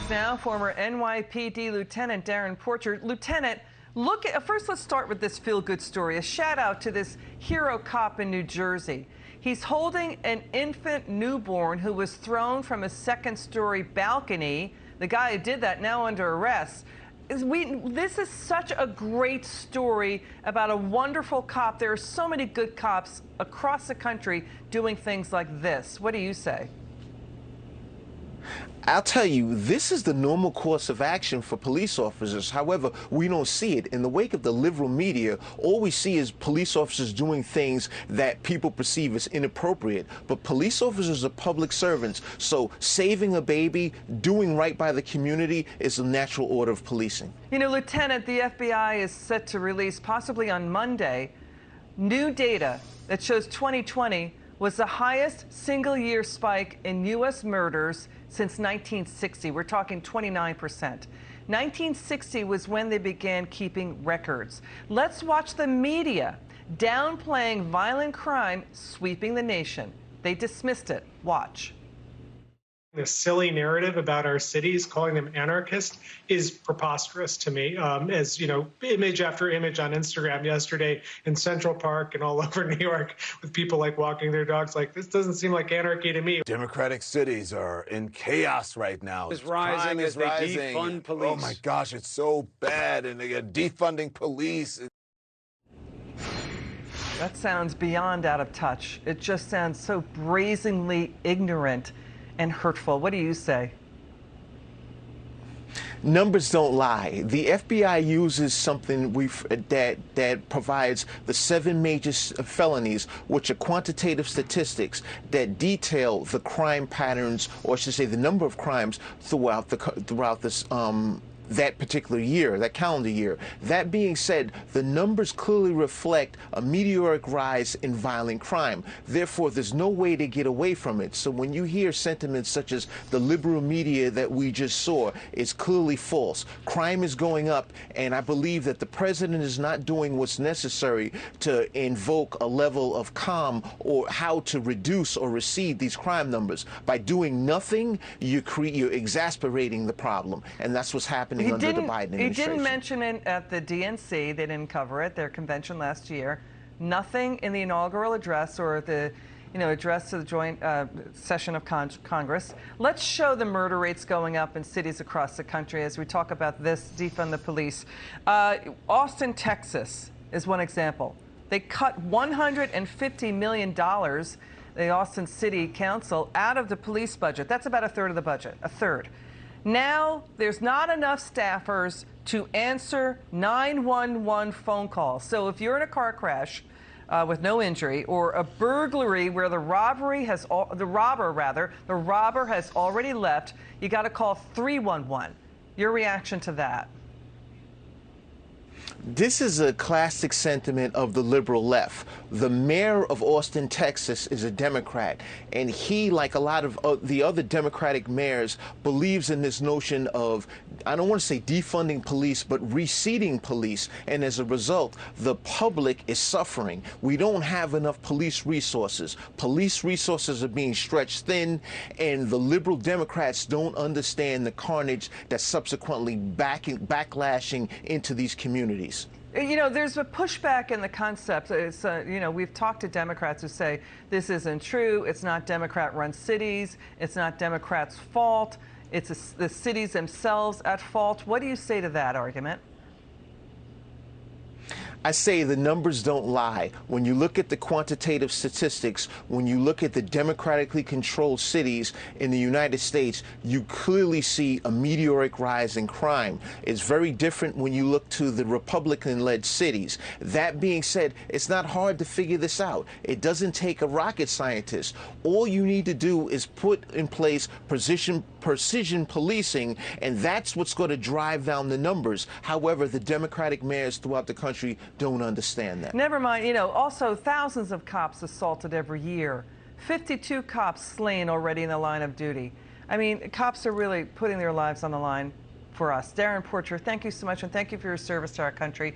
us now, former NYPD Lieutenant Darrin Porcher. Lieutenant, first let's start with this feel-good story. A shout out to this hero cop in New Jersey. He's holding an infant newborn who was thrown from a second-story balcony. The guy who did that now under arrest. This is such a great story about a wonderful cop. There are so many good cops across the country doing things like this. What do you say? I'll tell you, this is the normal course of action for police officers. However, we don't see it. In the wake of the liberal media, all we see is police officers doing things that people perceive as inappropriate. But police officers are public servants, so saving a baby, doing right by the community is a natural order of policing. You know, Lieutenant, the FBI is set to release, possibly on Monday, new data that shows 2020 was the highest single-year spike in U.S. murders since 1960. We're talking 29%. 1960 was when they began keeping records. Let's watch the media downplaying violent crime sweeping the nation. They dismissed it. Watch. This silly narrative about our cities, calling them anarchist, is preposterous to me. As you know, image after image on Instagram yesterday in Central Park and all over New York with people like walking their dogs. Like, this doesn't seem like anarchy to me. Democratic cities are in chaos right now. It's rising as they defund police. Oh my gosh, it's so bad, and they are defunding police. That sounds beyond out of touch. It just sounds so brazenly ignorant and hurtful. What do you say? Numbers don't lie. The FBI uses something that provides the 7 major felonies, which are quantitative statistics that detail the crime patterns, or I should say the number of crimes throughout this that particular year, that calendar year. That being said, the numbers clearly reflect a meteoric rise in violent crime. Therefore, there's no way to get away from it. So when you hear sentiments such as the liberal media that we just saw, it's clearly false. Crime is going up, and I believe that the president is not doing what's necessary to invoke a level of calm or how to reduce or recede these crime numbers. By doing nothing, you're exasperating the problem, and that's what's happening under the Biden administration. He didn't mention it at the DNC. They didn't cover it, their convention last year. Nothing in the inaugural address or the address to the joint session of Congress. Let's show the murder rates going up in cities across the country as we talk about this, defund the police. Austin, Texas is one example. They cut $150 million, the Austin City Council, out of the police budget. That's about a third of the budget, a third. Now, there's not enough staffers to answer 911 phone calls. So if you're in a car crash with no injury, or a burglary where the robber has already left, you got to call 311. Your reaction to that? This is a classic sentiment of the liberal left. The mayor of Austin, Texas, is a Democrat, and he, like a lot of the other Democratic mayors, believes in this notion of, I don't want to say defunding police, but reseating police, and as a result, the public is suffering. We don't have enough police resources. Police resources are being stretched thin, and the liberal Democrats don't understand the carnage that's subsequently backlashing into these communities. You know, there's a pushback in the concept. It's, we've talked to Democrats who say this isn't true. It's not Democrat-run cities. It's not Democrats' fault. It's the cities themselves at fault. What do you say to that argument? I say the numbers don't lie. When you look at the quantitative statistics, when you look at the democratically controlled cities in the United States, you clearly see a meteoric rise in crime. It's very different when you look to the Republican-led cities. That being said, it's not hard to figure this out. It doesn't take a rocket scientist. All you need to do is put in place precision policing, and that's what's going to drive down the numbers. However, the Democratic mayors throughout the country don't understand that. Never mind, also thousands of cops assaulted every year. 52 cops slain already in the line of duty. I mean, cops are really putting their lives on the line for us. Darrin Porcher, thank you so much, and thank you for your service to our country.